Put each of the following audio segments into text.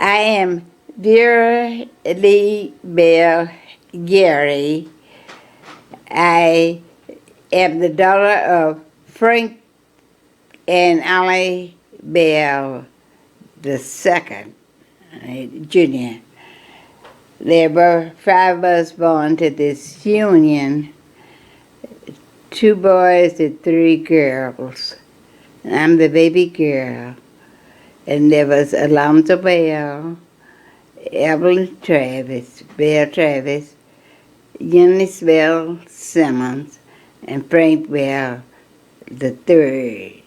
I am Vera Lee Bell Gary. I am the daughter of Frank and Ollie Bell II, Jr. There were 5 of us born to this union, 2 boys and 3 girls. I'm the baby girl. And there was Alonzo Bell, Evelyn Travis, Bell Travis, Eunice Bell Simmons, and Frank Bell III.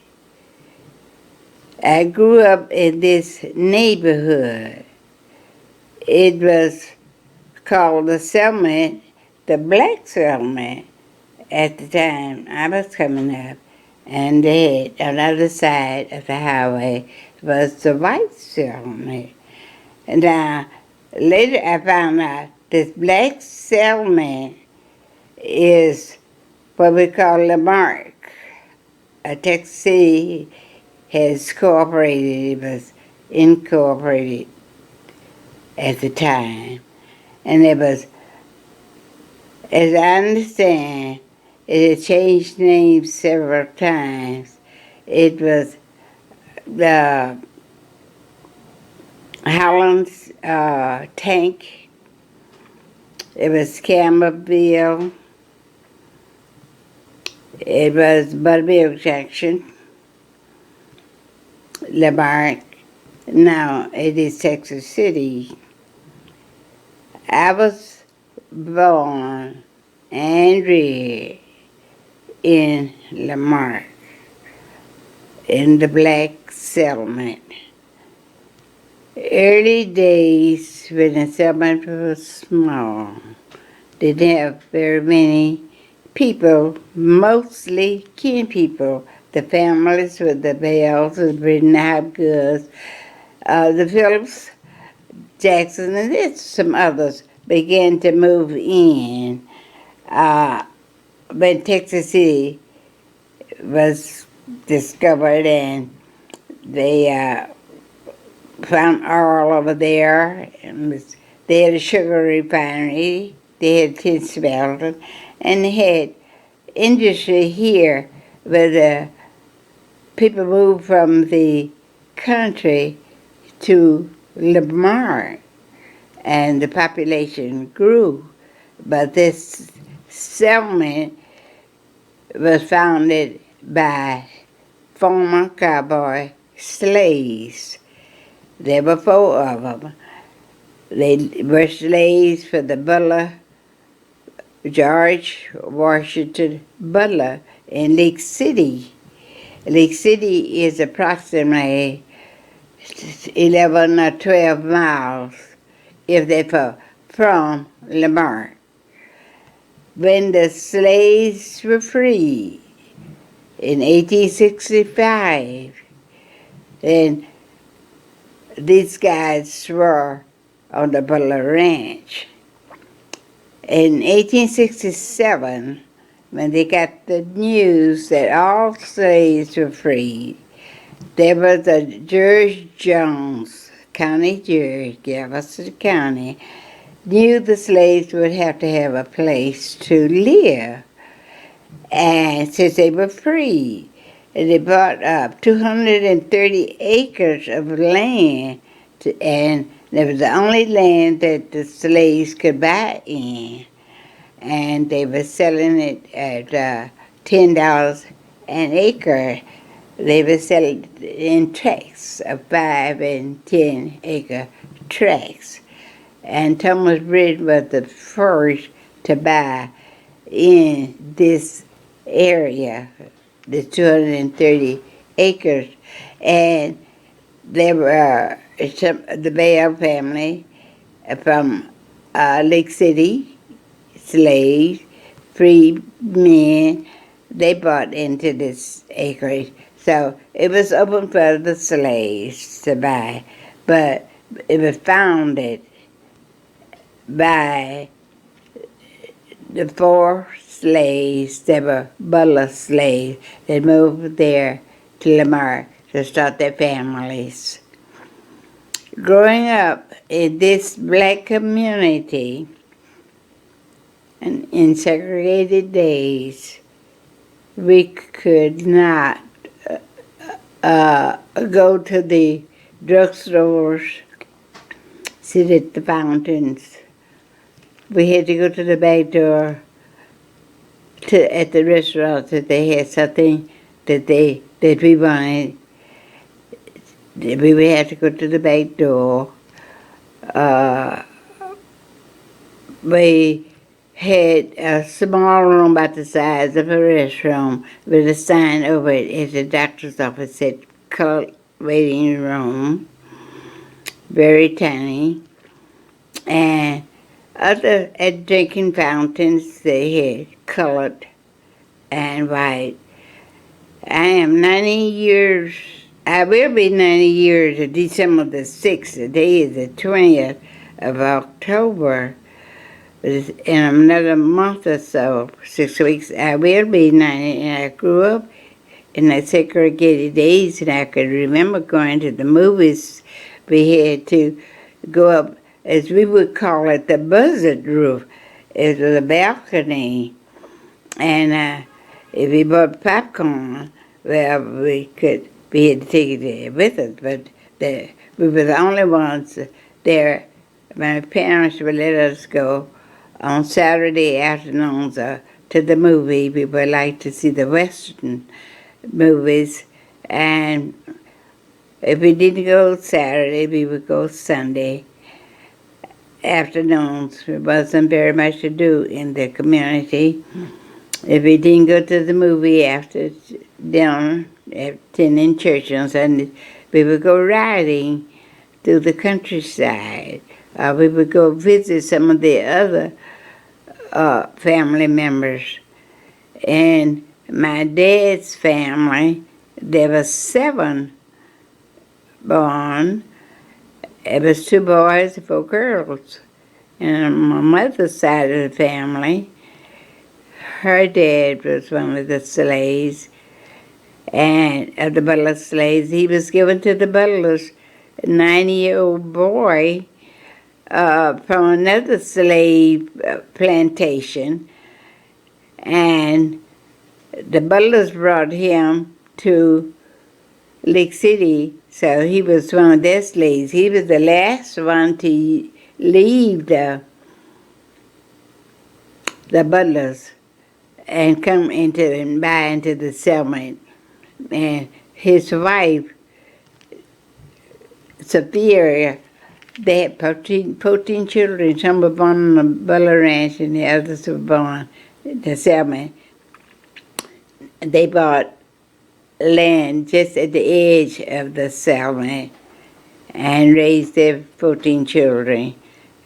I grew up in this neighborhood. It was called the settlement, the black settlement, at the time I was coming up. And on the other side of the highway was the white settlement. And later I found out this black settlement is what we call Lamarck. Texas City has cooperated, it was incorporated at the time. And it was, as I understand, it had changed names several times. It was the Highlands Tank. It was Campbellville. It was Buttermilk Junction, Lamarck. Now it is Texas City. I was born and reared in Lamarck, in the black settlement. Early days when the settlement was small, didn't have very many people, mostly kin people, the families with the Bells, the Britton Hopkins, the Phillips, Jackson, and there's some others began to move in. When Texas City was discovered and they found oil over there, and they had a sugar refinery, they had tin smelting, and they had industry here where the people moved from the country to Lamarck, and the population grew. But this settlement was founded by former cowboy slaves. There were 4 of them. They were slaves for the butler, George Washington Butler, in Lake City. Lake City is approximately 11 or 12 miles if they're from Lamarck. When the slaves were freed in 1865, then these guys were on the Butler Ranch. In 1867, when they got the news that all slaves were freed, there was a Judge Jones, county judge, Galveston County, knew the slaves would have to have a place to live. And since they were free, they bought up 230 acres of land, and it was the only land that the slaves could buy in. And they were selling it at $10 an acre. They were selling in tracts of 5 and 10 acre tracts. And Thomas Bridge was the first to buy in this area, the 230 acres. And there were the Bell family from Lake City, slaves, free men, they bought into this acreage. So it was open for the slaves to buy, but it was founded by the 4 slaves that were Butler slaves that moved there to Lamarck to start their families. growing up in this black community and in segregated days, we could not go to the drugstores, sit at the fountains. We had to go to the back door at the restaurants if they had something that we wanted. We would have to go to the back door. We had a small room about the size of a restroom with a sign over it at the doctor's office said cult waiting room, very tiny. And other at drinking fountains, they had colored and white. I am 90 years, I will be 90 years of December the 6th. Today is the 20th of October. In another month or so, 6 weeks, I will be 90. And I grew up in the segregated days, and I could remember going to the movies. We had to go up, as we would call it, the buzzard roof. It was a balcony. And if we bought popcorn, well, we had to take it with us, but we were the only ones there. My parents would let us go on Saturday afternoons to the movie. We would like to see the Western movies, and if we didn't go Saturday, we would go Sunday afternoons. There wasn't very much to do in the community. If we didn't go to the movie after dinner, attending church on Sunday, we would go riding through the countryside. We would go visit some of the other family members. And my dad's family, there were 7 born. It was 2 boys and 4 girls. And on my mother's side of the family, her dad was one of the slaves, and of the Butler slaves. He was given to the Butlers, a 90-year-old boy from another slave plantation, and the Butlers brought him to Lake City, so he was one of their slaves. He was the last one to leave the Butlers and come into and buy into the settlement. And his wife, Sophia, they had 14 children. Some were born on the Butler Ranch and the others were born in the settlement. They bought land just at the edge of the settlement and raised their 14 children.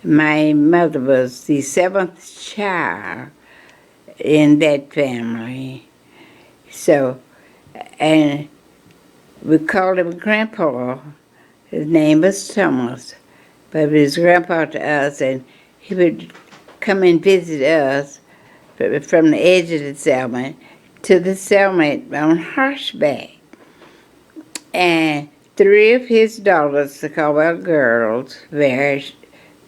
My mother was the 7th child in that family. So, and we called him Grandpa. His name was Thomas, but he was Grandpa to us, and he would come and visit us from the edge of the settlement to the settlement on horseback. And 3 of his daughters, the Caldwell girls, Vera,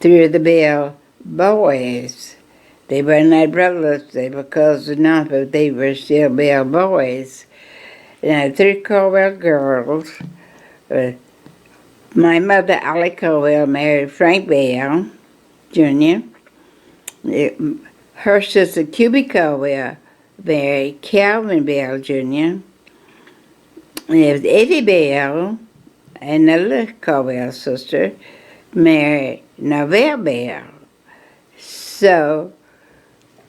3 of the Bell boys. They were not brothers, they were cousins now, but they were still Bell boys. Now, 3 Caldwell girls. My mother, Allie Caldwell, married Frank Bell, Jr. Her sister, Cuby Caldwell, married Calvin Bell, Jr. There was Eddie Bell, another Caldwell sister, married Novell Bell. So,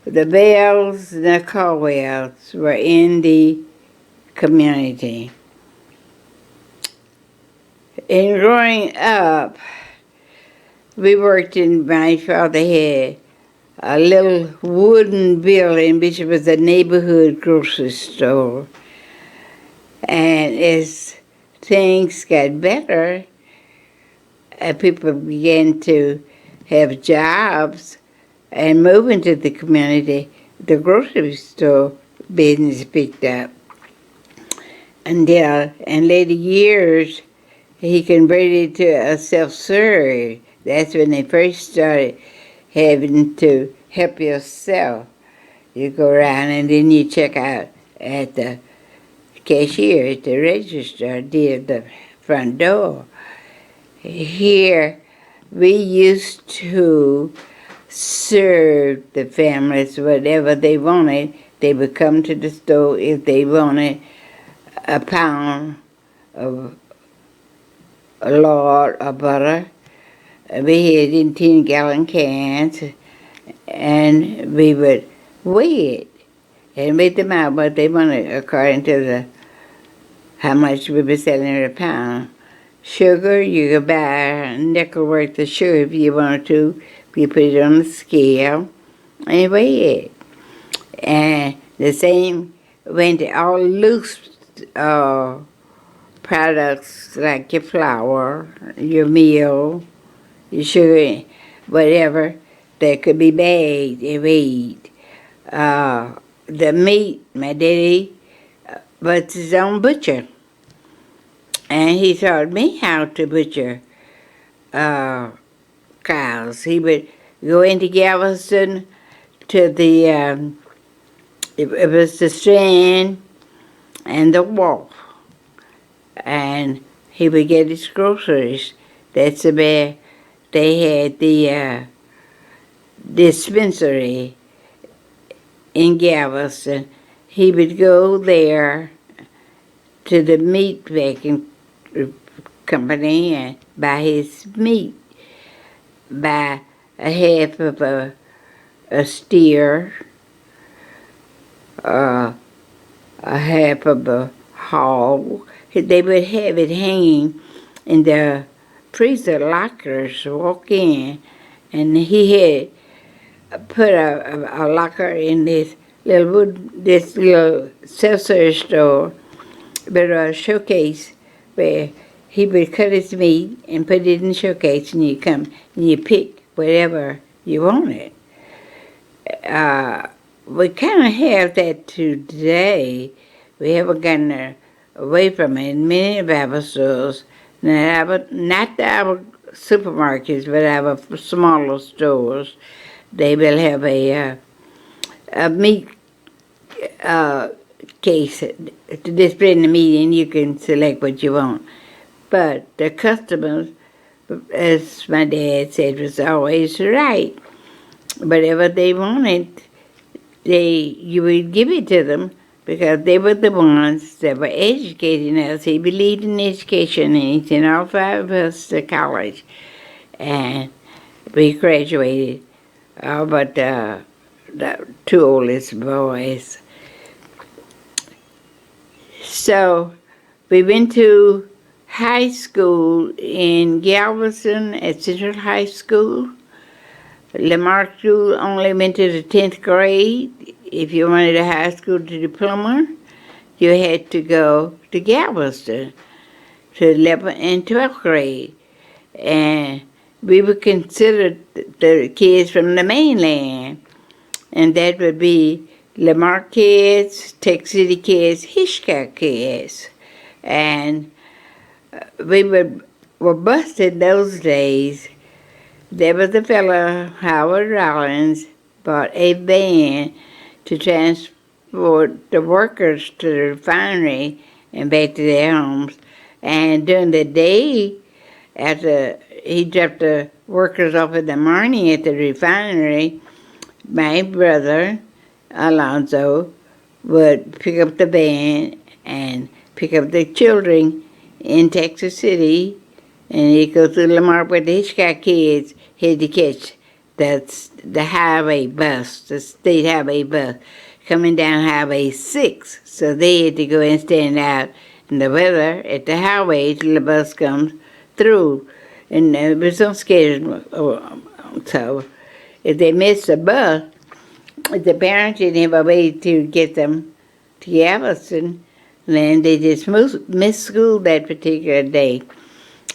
the Bells and the Caldwells were in the community. In growing up, we worked in, my father had a little wooden building which was a neighborhood grocery store. And as things got better, people began to have jobs and move into the community, the grocery store business picked up. And in later years, he converted to a self-serve. That's when they first started having to help yourself. You go around and then you check out at the cashier at the register, did the front door. Here, we used to serve the families whatever they wanted. They would come to the store if they wanted a pound of lard or butter. We had in 10-gallon cans, and we would weigh it and weigh them out what they wanted according to how much we were selling at a pound. Sugar, you could buy a nickel worth of sugar if you wanted to. You put it on the scale and weigh it. And the same went to all loose products like your flour, your meal, your sugar, whatever that could be bagged and weighed. The meat, my daddy was his own butcher. And he taught me how to butcher cows. He would go into Galveston to the, it was the Strand and the Wharf. And he would get his groceries. That's where they had the dispensary in Galveston. He would go there to the meat packing company and buy his meat. Buy a half of a steer, a half of a hog. They would have it hanging in the freezer lockers. Walk in, and he had put a locker in this little self-service store, but a showcase where he would cut his meat and put it in the showcase, and you come and you pick whatever you wanted. We kind of have that today. We haven't gotten away from it in many of our stores. Not our supermarkets, but our smaller stores. They will have a meat case to display in the meat, and you can select what you want. But the customers, as my dad said, was always right. Whatever they wanted, you would give it to them because they were the ones that were educating us. He believed in education, and he sent all 5 of us to college. And we graduated, but the 2 oldest boys. So we went to high school in Galveston at Central High School. Lamar School only went to the 10th grade. If you wanted a high school diploma, you had to go to Galveston to 11th and 12th grade. And we were considered the kids from the mainland. And that would be Lamar kids, Texas City kids, Hitchcock kids. And we were busted those days. There was a fellow, Howard Rollins, bought a van to transport the workers to the refinery and back to their homes. And during the day, after he dropped the workers off in the morning at the refinery, my brother, Alonzo, would pick up the van and pick up the children in Texas City, and he'd go through Lamar with the Hitchcock kids. He had to catch the highway bus, the state highway bus, coming down Highway 6. So they had to go and stand out in the weather at the highway till the bus comes through. And it was on schedule. So if they missed the bus, the parents didn't have a way to get them to Galveston, and they just missed school that particular day.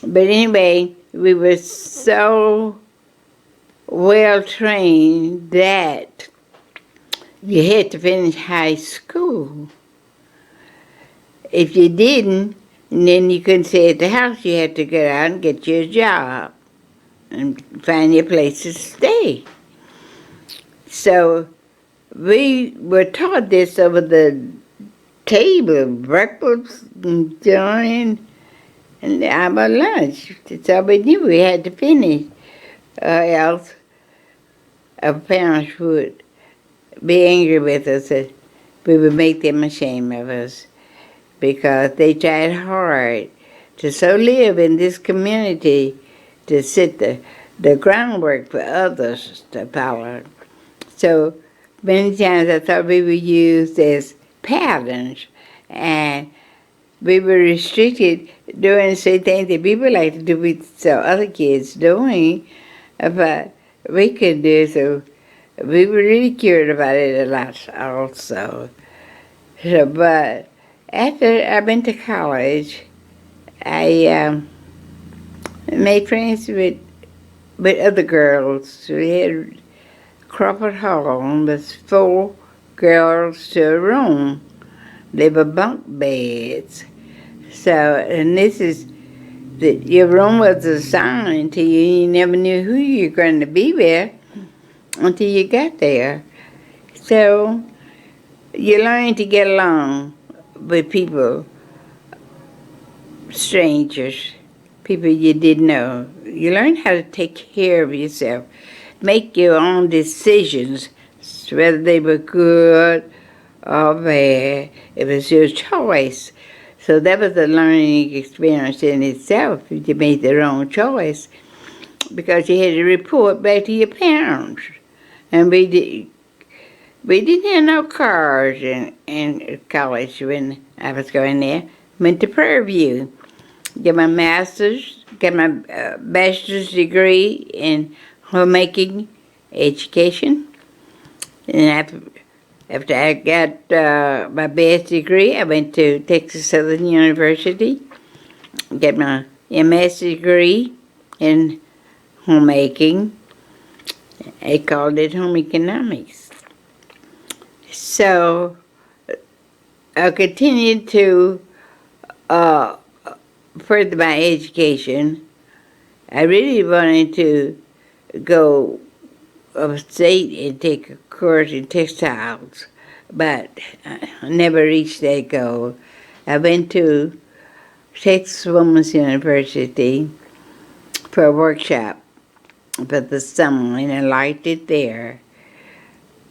But anyway, we were so well trained that you had to finish high school. If you didn't, And then you couldn't stay at the house. You had to go out and get you a job and find your place to stay. So we were taught this over the table, breakfast, and joining, and our lunch. That's all we knew. We had to finish, or else our parents would be angry with us. And we would make them ashamed of us because they tried hard to so live in this community to set the groundwork for others to follow. So many times I thought we were used as patterns, and we were restricted doing the same things that people like to do, we saw other kids doing, but we could do. So we were ridiculed about it a lot also. So, but after I went to college, I made friends with other girls. We had Crawford Hall with 4 girls to a room. They were bunk beds. So, and this is, your room was assigned to you. You never knew who you were going to be with until you got there. So, you learn to get along with people, strangers, people you didn't know. You learn how to take care of yourself, make your own decisions, whether they were good or bad. It was your choice. So that was a learning experience in itself. You made the wrong choice because you had to report back to your parents. And we didn't have no cars in college when I was going there. Went to Prairie View, get my master's, get my bachelor's degree in homemaking education. And after I got my bachelor's degree, I went to Texas Southern University, get my MS degree in homemaking. They called it home economics. So I continued to further my education. I really wanted to go upstate and take a course in textiles, but I never reached that goal. I went to Texas Women's University for a workshop for the summer, and I liked it there.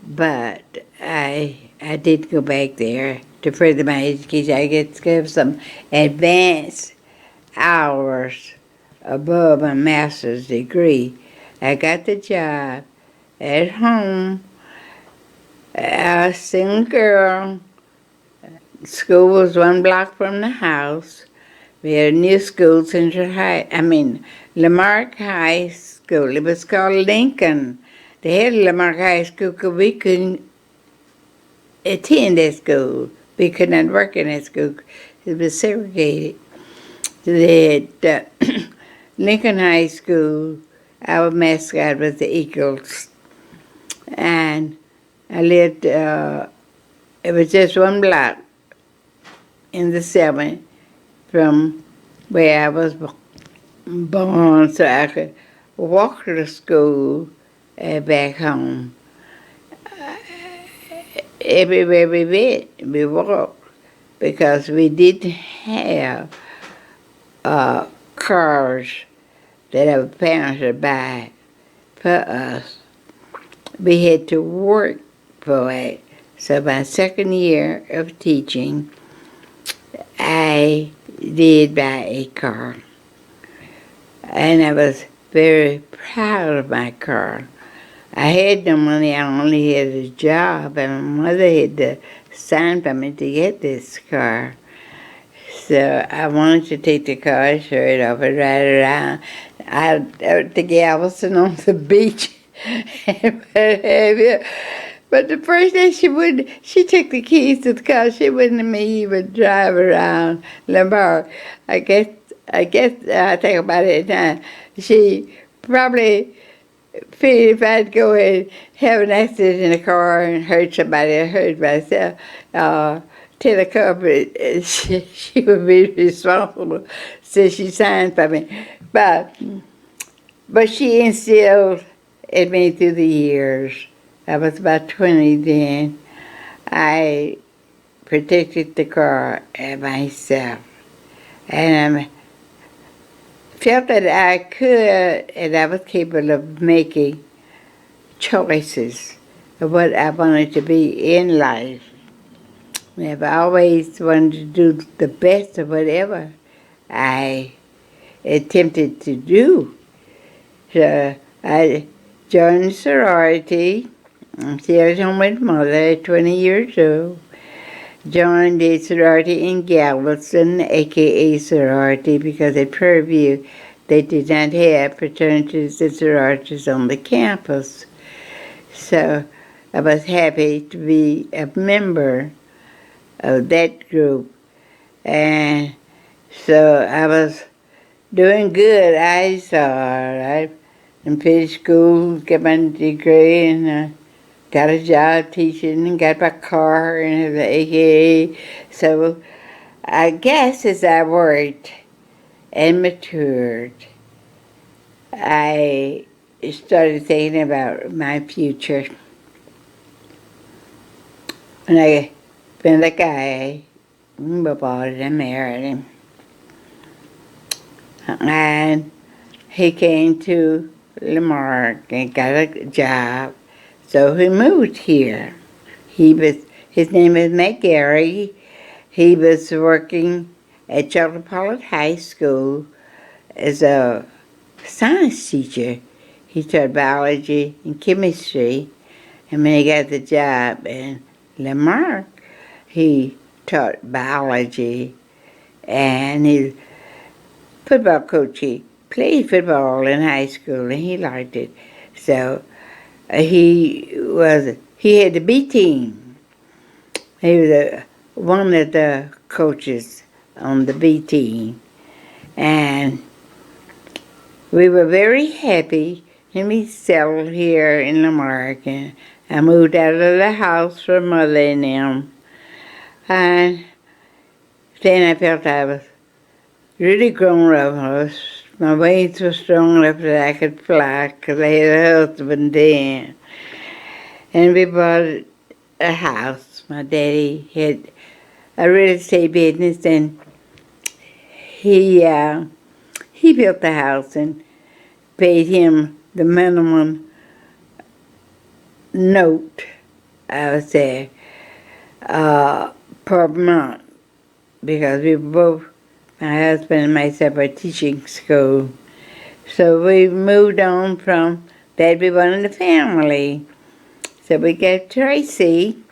But I did go back there to further my education. I get to have some advanced hours above my master's degree. I got the job at home. A single girl. School was 1 block from the house. We had a new school, Lamarck High School. It was called Lincoln. They had Lamarck High School because we couldn't attend that school. We could not work in that school. It was segregated. So they had Lincoln High School. Our mascot was the Eagles. And I lived, it was just 1 block in the 7th from where I was born, so I could walk to school and back home. Everywhere we went, we walked because we didn't have cars that our parents would buy for us. We had to work for it. So my 2nd year of teaching, I did buy a car. And I was very proud of my car. I had no money, I only had a job, and my mother had to sign for me to get this car. So I wanted to take the car, show it off, and ride around. I the Galveston on the beach. But the first day she took the keys to the car. She wouldn't let me even drive around Lamar. I think about it now. She probably figured if I'd go and have an accident in a car and hurt somebody or hurt myself, tell the company she would be responsible since she signed for me. But she instilled in me through the years. I was about 20 then. I protected the car and myself. And I felt that I could and I was capable of making choices of what I wanted to be in life. I've always wanted to do the best of whatever I attempted to do. So I joined sorority. I stayed at home with mother at 20 years old. Joined a sorority in Galveston, aka sorority, because at Prairie View they did not have fraternities and sororities on the campus. So I was happy to be a member of that group. And so I was doing good, I thought. I finished school, got my degree, and got a job teaching, and got my car, and have the AKA. So I guess as I worked and matured, I started thinking about my future. And I met a guy, bought it and married him. And he came to Lamarck and got a job. So he moved here. His name is McGarry. He was working at Charlotte High School as a science teacher. He taught biology and chemistry. And when he got the job in Lamarck, he taught biology. And his football coach, he played football in high school and he liked it. So he had the B team. He was one of the coaches on the B team. And we were very happy, and we settled here in Lamarck. And I moved out of the house for mother and them. And then I felt I was really grown up. My wings were strong enough that I could fly, because I had a husband then. And we bought a house. My daddy had a real estate business, and he built the house and paid him the minimum note, I would say, per month, because we both, my husband and myself, were teaching school. So we moved on from that. We wanted a family. So we got Tracy.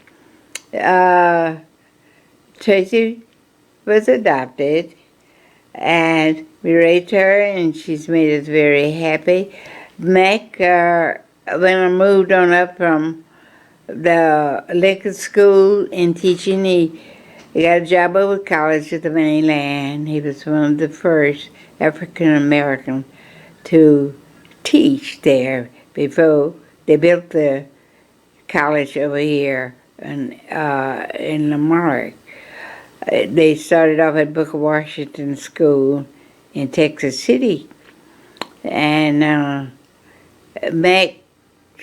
Tracy was adopted, and we raised her, and she's made us very happy. Mac, when I moved on up from the liquor school and teaching, he got a job over college at the mainland. He was one of the first African American to teach there before they built the college over here in Lamarck. They started off at Booker Washington School in Texas City, and Mac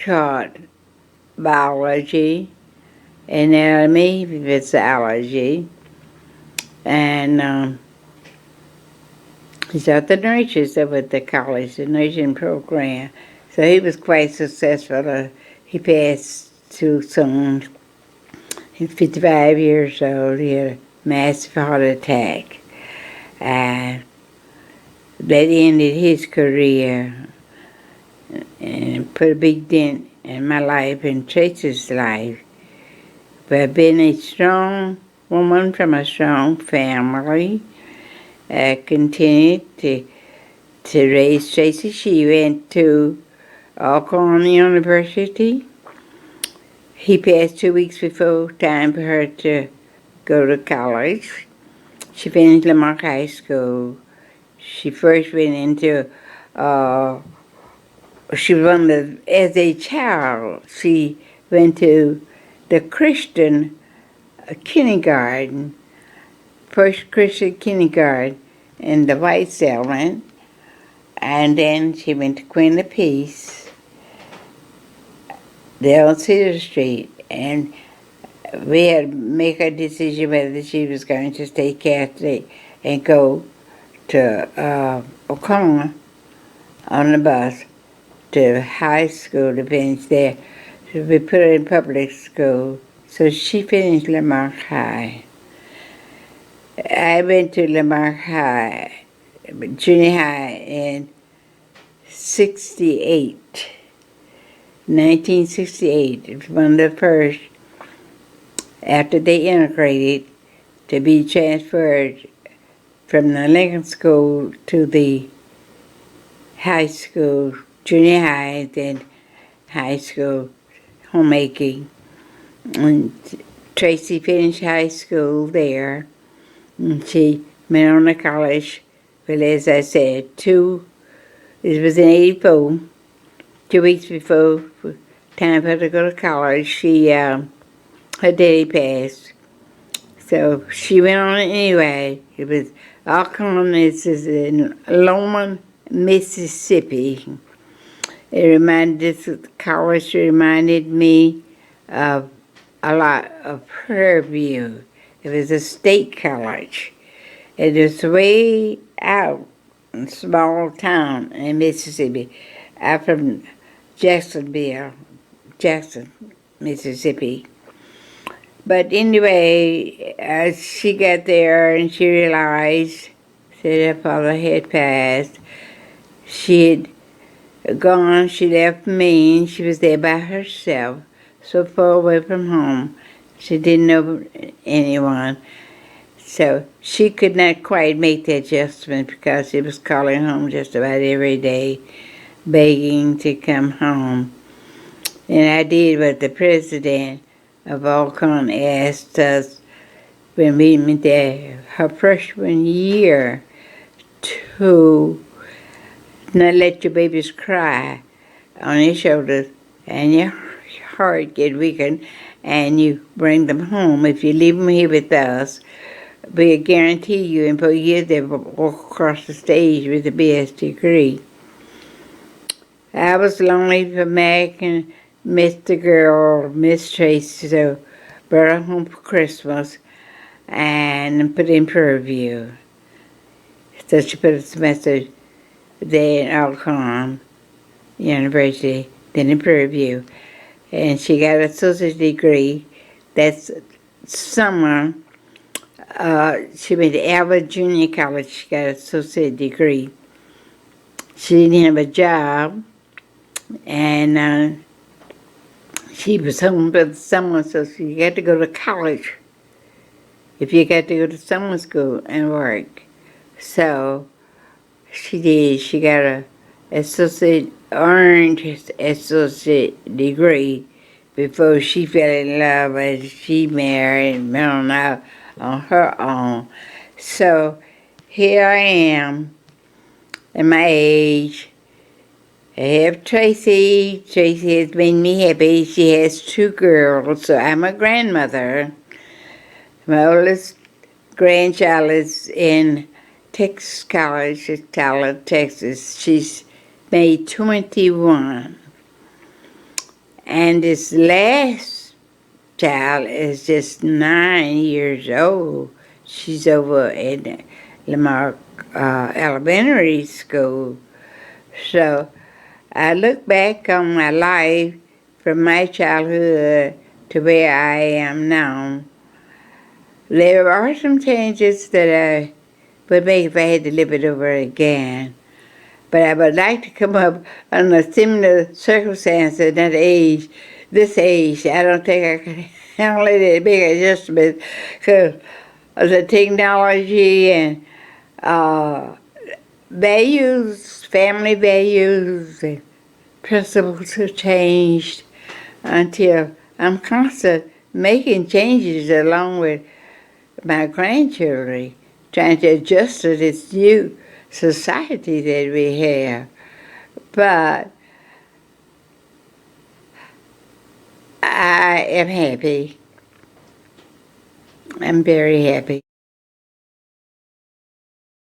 taught biology, anatomy, physiology, and he taught the nurses over at the college, the nursing program. So he was quite successful. He passed too soon. He was 55 years old. He had a massive heart attack. And that ended his career and put a big dent in my life and Tracy's life. But being a strong woman from a strong family, I continued to raise Tracy. She went to Alcorn University. He passed 2 weeks before time for her to go to college. She finished Lamarck High School. She first went into, as a child, she went to the Christian kindergarten, first Christian kindergarten in the White Settlement, and then she went to Queen of Peace, there on Cedar Street, and we had to make a decision whether she was going to stay Catholic and go to Oklahoma on the bus to high school to finish there. So we put her in public school. So she finished Lamarck High. I went to Lamarck High, junior high, in 68. 1968. It was one of the first, after they integrated, to be transferred from the Lincoln School to the high school, junior high, then high school, homemaking. And Tracy finished high school there, and she went on to college. Well, as I said, it was in 84, 2 weeks before time for her to go to college, her daddy passed. So she went on anyway. It was Alcorn, this is in Loma, Mississippi. This college reminded me of a lot of Prairie View. It was a state college. It was way out in a small town in Mississippi. I'm from Jackson, Mississippi. But anyway, she got there and she realized that her father had passed. She had gone, she left me, and she was there by herself, so far away from home. She didn't know anyone. So she could not quite make the adjustment because she was calling home just about every day, begging to come home. And I did what the president of Alcorn asked us when we went there her freshman year to not let your babies cry on your shoulders and your heart get weakened, and you bring them home. If you leave them here with us, we guarantee you in 4 years they will walk across the stage with the best degree. I was lonely for Mac and missed the girl, Miss Tracy, so brought her home for Christmas and put in Prairie View. So she put a semester there in Alcorn University, then in Prairie View. And she got an associate degree. That's summer. She went to Alva Junior College. She got an associate degree. She didn't have a job, and she was home for the summer, so she got to go to college if you got to go to summer school and work. So she did. She got a earned associate degree before she fell in love and she married and went on out on her own. So here I am at my age. I have Tracy. Tracy has made me happy. She has 2 girls, so I'm a grandmother. My oldest grandchild is in Texas College, Texas. She's made 21. And this last child is just 9 years old. She's over in Lamarck Elementary School. So I look back on my life from my childhood to where I am now. There are some changes that I would make if I had to live it over again. But I would like to come up under similar circumstances at that age, this age. I don't think I could handle it big adjustment because of the technology and values, family values, and principles have changed until I'm constantly making changes along with my grandchildren, trying to adjust to this new society that we have. But I am happy. I'm very happy.